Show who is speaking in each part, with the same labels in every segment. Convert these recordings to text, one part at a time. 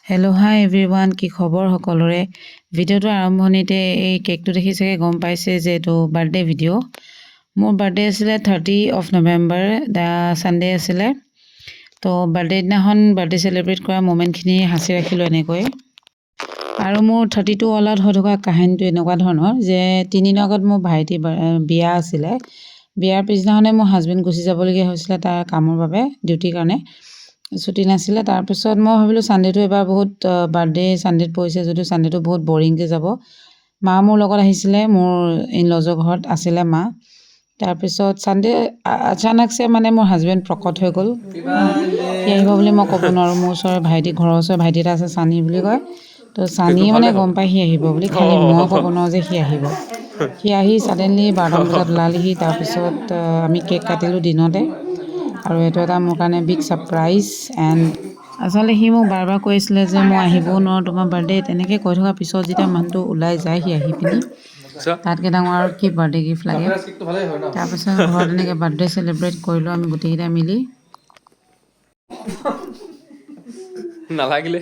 Speaker 1: Hello' হাই everyone, কি খবৰ সকলোৰে। ভিডিঅ'টোৰ আৰম্ভণিতে এই কেকটো দেখি চাগে গম পাইছে যে এইটো বাৰ্থডে ভিডিঅ'। মোৰ বাৰ্থডে আছিলে 30 নৱেম্বৰ, ছানডে আছিলে। তো বাৰ্থডে দিনাখন বাৰ্থডে চেলিব্ৰেট কৰা মোমেণ্টখিনি সাঁচি ৰাখিলোঁ এনেকৈ। আৰু মোৰ 32 অলত হৈ থকা কাহিনীটো এনেকুৱা ধৰণৰ যে 3 দিনৰ আগত মোৰ ভাইটিৰ বিয়া আছিলে। বিয়াৰ পিছদিনাখনে মোৰ হাজবেণ্ড গুচি যাবলগীয়া হৈছিলে তাৰ কামৰ বাবে, ডিউটিৰ কাৰণে ছুটি নাছিলে। তাৰপিছত মই ভাবিলোঁ ছানডেটো এবাৰ বহুত বাৰ্থডে ছানডেত পৰিছে যদিও ছানডেটো বহুত বৰিংকৈ যাব। মা মোৰ লগত আহিছিলে, মোৰ ইনলজৰ ঘৰত আছিলে মা। তাৰপিছত ছানডে আচানকছে মানে মোৰ হাজবেণ্ড প্ৰকট হৈ গ'ল। সি আহিব বুলি মই ক'ব নোৱাৰোঁ। মোৰ ওচৰৰ ভাইটি, ঘৰৰ ওচৰৰ ভাইটি এটা আছে, চানী বুলি কয়। তো চানীয়ে মানে গম পাই সি আহিব বুলি, খালি মই ক'ব নোৱাৰোঁ যে সি আহিব। সি আহি ছাডেনলি 12মান বজাত ওলালেহি। তাৰপিছত আমি কেক কাটিলোঁ দিনতে। আৰু এইটো এটা মোৰ কাৰণে বিগ ছাৰপ্ৰাইজ। এণ্ড আচলতে সি মোক বাৰ বাৰ কৈ আছিলে যে মই আহিবও নোৱাৰোঁ তোমাৰ বাৰ্থডে, তেনেকৈ কৈ থকাৰ পিছত যেতিয়া মানুহটো ওলাই যায় সি আহি পিনি, তাতকৈ ডাঙৰ আৰু কি বাৰ্থডে গিফ্ট লাগে। তাৰপিছত ঘৰত এনেকৈ বাৰ্থডে চেলিব্ৰেট কৰিলোঁ আমি গোটেইকেইটা মিলি।
Speaker 2: নালাগিলে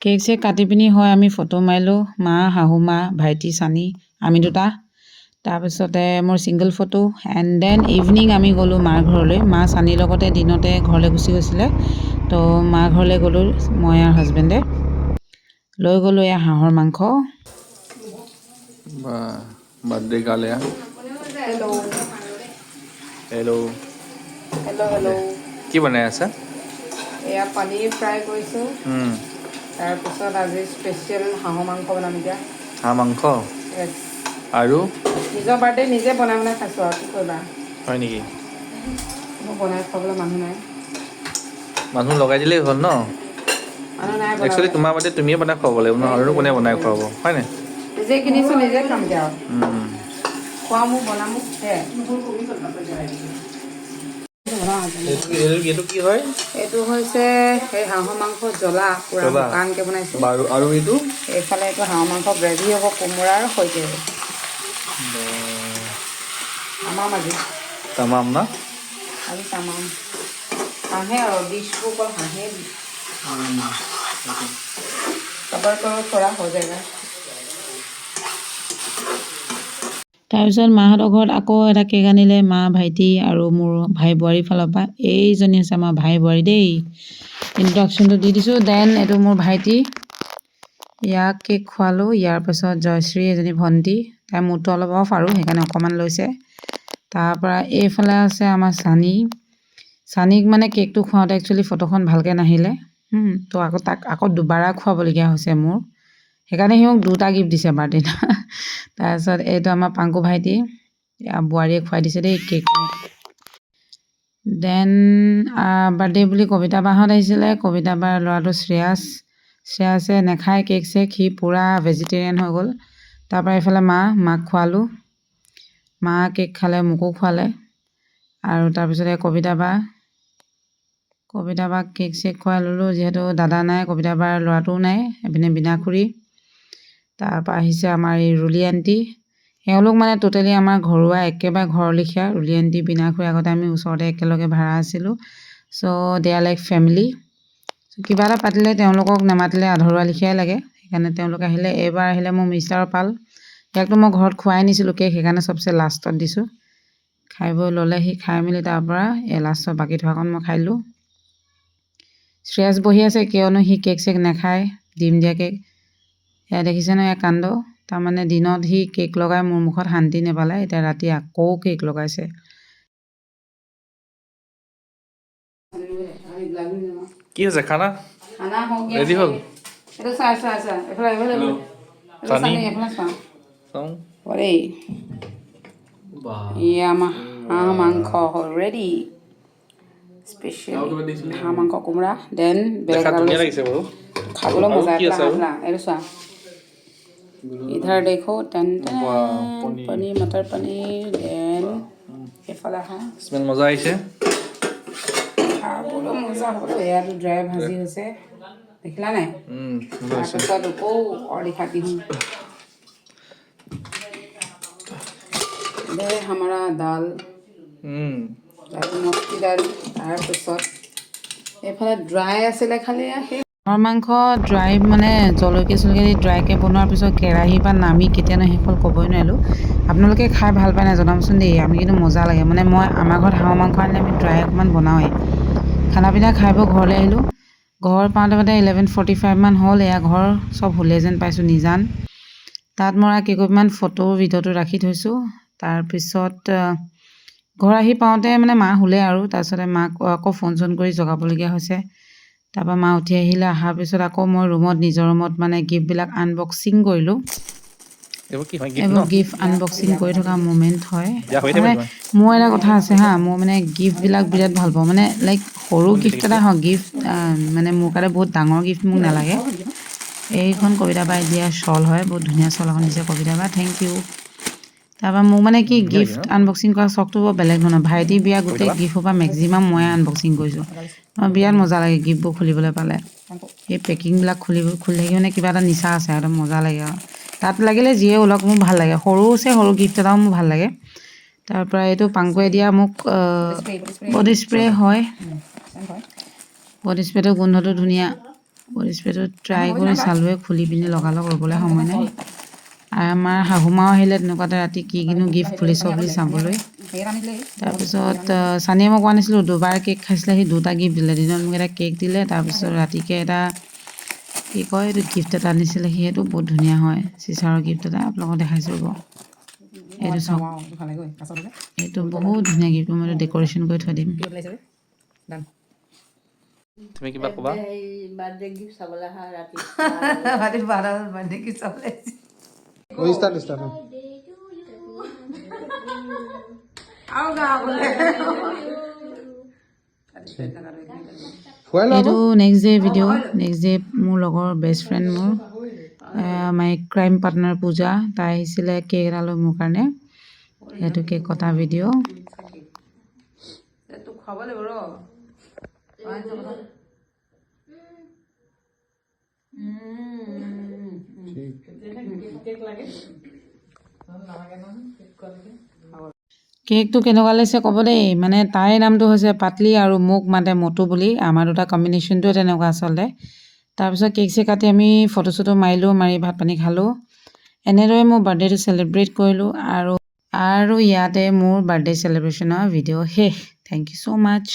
Speaker 1: কেক চেক কাটি পিনি হয় আমি ফটো মাৰিলোঁ, মা, শাহু মা, ভাইটি, চানী, আমি দুটা। তাৰপিছতে মোৰ single photo. And then evening আমি গ'লোঁ মাৰ ঘৰলৈ। মা চানীৰ লগতে দিনতে ঘৰলৈ গুচি গৈছিলে। তো মাৰ ঘৰলৈ গ'লোঁ মই আৰু হাজবেণ্ডে। লৈ গ'লোঁ এয়া হাঁহৰ মাংস।
Speaker 2: বাৰ্থডে গালে। Hello'
Speaker 1: hello'.
Speaker 2: কি বনাই আছা?
Speaker 1: এয়া পনীৰ ফ্ৰাই কৰিছোঁ। তাৰপিছত আজি স্পেচিয়েল হাঁহৰ মাংস বনাম এতিয়া।
Speaker 2: হাঁহ মাংস আৰু
Speaker 1: নিজৰ বাৰ্থডে নিজে বনাই খাইছোঁ আৰু কি কৰিবা।
Speaker 2: হয় নেকি?
Speaker 1: মোৰ বনাই খাবলৈ মানুহ নাই।
Speaker 2: মানুহ লগাই দিলেই হ'ল ন?
Speaker 1: মানুহ নাই
Speaker 2: একচুৱেলি
Speaker 1: বনাবলৈ।
Speaker 2: তোমাৰ বাৰ্থডে তুমিয়ে বনাই খুৱাব লাগিব ন, আৰু কোনে বনাই খুৱাব হয় নাই?
Speaker 1: নিজে কিনিছোঁ নিজে খামগৈ আৰু। খোৱাম বনামো সেয়াই।
Speaker 2: এইটো কি হয়?
Speaker 1: এইটো হৈছে সেই হাঁহৰ মাংস জ্বলা পূৰা শুকানকৈ বনাইছোঁ।
Speaker 2: আৰু এইটো
Speaker 1: এইফালে এইটো হাঁহৰ মাংস গ্ৰেভি হ'ব কোমোৰাৰ সৈতে। তামাম আজি
Speaker 2: না
Speaker 1: আজি তামাম হাঁহে আৰু ডিছবোৰ অকল হাঁহে দিছ। কবৰ কৰো থোৰা হৈ যায়গা। তাৰপিছত মাহঁতৰ ঘৰত আকৌ এটা কেক আনিলে, মা, ভাইটি আৰু মোৰ ভাই বোৱাৰীৰ ফালৰ পৰা। এইজনী হৈছে আমাৰ ভাই বোৱাৰী দেই। ইন্ট্ৰডাকশ্যনটো দি দিছোঁ। দেন এইটো মোৰ ভাইটি, ইয়াক কেক খোৱালোঁ। ইয়াৰ পাছত জয়শ্ৰী এজনী ভণ্টি, তাই মূৰটো অলপ অফ আৰু সেইকাৰণে অকণমান লৈছে। তাৰপৰা এইফালে আছে আমাৰ চানী। চানীক মানে কেকটো খুৱাওঁতে একচুৱেলি ফটোখন ভালকৈ নাহিলে। তো তাক আকৌ দুবাৰ খুৱাবলগীয়া হৈছে মোৰ। সেইকাৰণে সি মোক 2টা গিফ্ট দিছে বাৰ্থডে। তাৰপিছত এইটো আমাৰ পাংকু ভাইটি, বোৱাৰীয়ে খুৱাই দিছে দেই কেক। দেন বাৰ্থডে বুলি কবিতা বাহঁত আহিছিলে। কবিতা বাৰ ল'ৰাটো শ্ৰেয়াছে নাখায় কেক চেক, সি পূৰা ভেজিটেৰিয়ান হৈ গ'ল। তাৰপৰা এইফালে মাক খোৱালোঁ। মা কেক খালে, মোকো খোৱালে। আৰু তাৰপিছতে কবিতা বাক কেক চেক খুৱাই ল'লোঁ, যিহেতু দাদা নাই, কবিতা বাৰ ল'ৰাটোও নাই, এইপিনে বিনাখুৰী। তাৰপৰা আহিছে আমাৰ এই ৰুলি আণ্টি। এওঁলোক মানে টোটেলি আমাৰ ঘৰুৱা একেবাৰে ঘৰৰ লেখীয়া। ৰুলি আণ্টি, বিনাখুৰী আগতে আমি ওচৰতে একেলগে ভাড়া আছিলোঁ। ছ' দে আৰ লাইক ফেমিলি। কিবা এটা পাতিলে তেওঁলোকক নামাতিলে আধৰুৱা লেখীয়াই লাগে। সেইকাৰণে তেওঁলোক আহিলে। এইবাৰ আহিলে মোৰ মিষ্টাৰ পাল। ইয়াকতো মই ঘৰত খুৱাই নিছিলোঁ কেক, সেইকাৰণে চবচে লাষ্টত দিছোঁ। খাই বৈ ল'লে, সি খাই মেলি তাৰপৰা লাষ্টৰ বাকী থোৱাকণ মই খাই দিলোঁ। শ্ৰেয়াছ বহি আছে, কিয়নো সি কেক চেক নাখায়, ডিম দিয়া কেক। এয়া দেখিছে ন এয়া কাণ্ড। তাৰমানে দিনত সি কেক লগাই মোৰ মুখত শান্তি নেপালে, এতিয়া ৰাতি আকৌ কেক লগাইছে।
Speaker 2: কি হৈছে? খানা ৰেডি হ'ল?
Speaker 1: হাঁহ মাংস ৰেডি। স্পেচিয়েল হাঁহ মাংস কোমোৰা। দেন বেলেগ এটা
Speaker 2: ধুনীয়া লাগিছে বাৰু।
Speaker 1: খাবলৈ মজা
Speaker 2: কি আছে আৰু?
Speaker 1: এইটো চোৱা। ইধৰ দেখো পনীৰ মটৰ পনীৰ। দেন এইফালে আহোঁ,
Speaker 2: স্মেল মজা আহিছে।
Speaker 1: খাবলৈ মজা হ'ব। এয়াতো ড্ৰাই ভাজি হৈছে, দেখিলা নাই? তাৰপিছত আকৌ অৰ্লিখা দিওঁ। দে हमारा दाल মস্তি দাল তাৰপিছত এইফালে ড্ৰাই আছিলে খালি হাঁহৰ মাংস ড্ৰাই মানে জলকীয়া চলকীয়া দি ড্ৰাইকৈ বনোৱাৰ পিছত কেৰাহীৰ পৰা নামি কেতিয়ানো শেষ হ'ল ক'বই নোৱাৰিলোঁ আপোনালোকে খাই ভাল পায় নাই জনাবচোন দেই আমি কিন্তু মজা লাগে মানে মই আমাৰ ঘৰত হাঁহৰ মাংস আনিলে আমি ড্ৰাই অকণমান বনাওঁৱেই খানা পিনা খাই বৈ ঘৰলৈ আহিলোঁ ঘৰ পাওঁতে মানে 11:45 মান হ'ল এয়া ঘৰ চব শুলে যেন পাইছোঁ নিজান তাত মৰা কেইকপিমান ফটো ভিডিঅ'টো ৰাখি থৈছোঁ তাৰপিছত ঘৰ আহি পাওঁতে মানে মা শুলে আৰু তাৰপিছতে মাক আকৌ ফোন চোন কৰি জগাবলগীয়া হৈছে তাৰপৰা মা উঠি আহিলে অহাৰ পিছত আকৌ মই ৰুমত নিজৰ ৰুমত মানে গিফ্টবিলাক আনবক্সিং কৰিলোঁ এইবোৰ গিফ্ট আনবক্সিং কৰি থকা মুমেণ্ট হয় মানে মোৰ এটা কথা আছে হা মই মানে গিফ্টবিলাক বিৰাট ভাল পাওঁ মানে লাইক সৰু গিফ্ট এটা হওক গিফ্ট মানে মোৰ কাৰণে বহুত ডাঙৰ গিফ্ট মোক নালাগে এইখন কবিতা বাই দিয়া শ্বল হয় বহুত ধুনীয়া শ্বল এখন দিছে কবিতা বা থেংক ইউ তাৰপৰা মোক মানে কি গিফ্ট আনবক্সিং কৰা চখটো বৰ বেলেগ ধৰণৰ ভাইটি বিয়া গোটেই গিফ্টৰ পৰা মেক্সিমাম ময়ে আনবক্সিং কৰিছোঁ মই বিৰাট মজা লাগে গিফ্টবোৰ খুলিবলৈ পালে এই পেকিংবিলাক খুলি থাকি মানে কিবা এটা নিচা আছে একদম মজা লাগে আৰু তাত লাগিলে যিয়ে ওলক মোৰ ভাল লাগে সৰু গিফ্ট এটাও মোৰ ভাল লাগে তাৰপৰা এইটো পাংকুৱে দিয়া মোক বডি স্প্ৰে হয় বডি স্প্ৰেটো গোন্ধটো ধুনীয়া বডি স্প্ৰেটো ট্ৰাই কৰি চালোৱে খুলি পিনি লগালগ ৰ'বলৈ সময় নাই আৰু আমাৰ শাহুমাও আহিলে তেনেকুৱাতে ৰাতি কি কিনো গিফ্ট খুলিছ বুলি চাবলৈ তাৰপিছত চানিয়ে মই কোৱা নাছিলোঁ দুবাৰ কেক খাইছিলে সি দুটা গিফ্ট দিলে দিনত মোক এটা কেক দিলে তাৰপিছত ৰাতিকৈ এটা কি কয় এইটো গিফ্ট এটা আনিছিলে সি সেইটো বহুত ধুনীয়া হয় চিচাৰৰ গিফ্ট এটা আপোনালোকক দেখাইছোঁ ৰ'ব এইটো চাওক এইটো বহুত ধুনীয়া গিফ্ট মই এইটো ডেক'ৰেশ্যন কৰি থৈ দিম
Speaker 2: তুমি কিবা ক'বা
Speaker 3: বাৰ্থডে গিফ্ট চাবলৈ আহা ৰাতি
Speaker 1: বাৰ্থডে গিফ্ট চাবলৈ এইটো next day video' next day মোৰ লগৰ বেষ্ট ফ্ৰেণ্ড মোৰ মাই ক্ৰাইম পাৰ্টনাৰ পূজা তাই আহিছিলে কেক এটা লৈ মোৰ কাৰণে সেইটো কেক কটা ভিডিঅ' খাব লাগিব ৰ কেকটো কেনেকুৱা লাগিছে ক'ব দেই মানে তাইৰ নামটো হৈছে পাতলি আৰু মোক মাতে মটু বুলি আমাৰ দুটা কম্বিনেশ্যনটোৱে তেনেকুৱা আচলতে তাৰপিছত কেক চেক কাটি আমি ফটো চটো মাৰিলোঁ মাৰি ভাত পানী খালোঁ এনেদৰে মোৰ বাৰ্থডেটো চেলিব্ৰেট কৰিলোঁ আৰু ইয়াতে মোৰ বাৰ্থডে চেলিব্ৰেশ্যনৰ ভিডিঅ' শেষ থেংক ইউ ছ' মাছ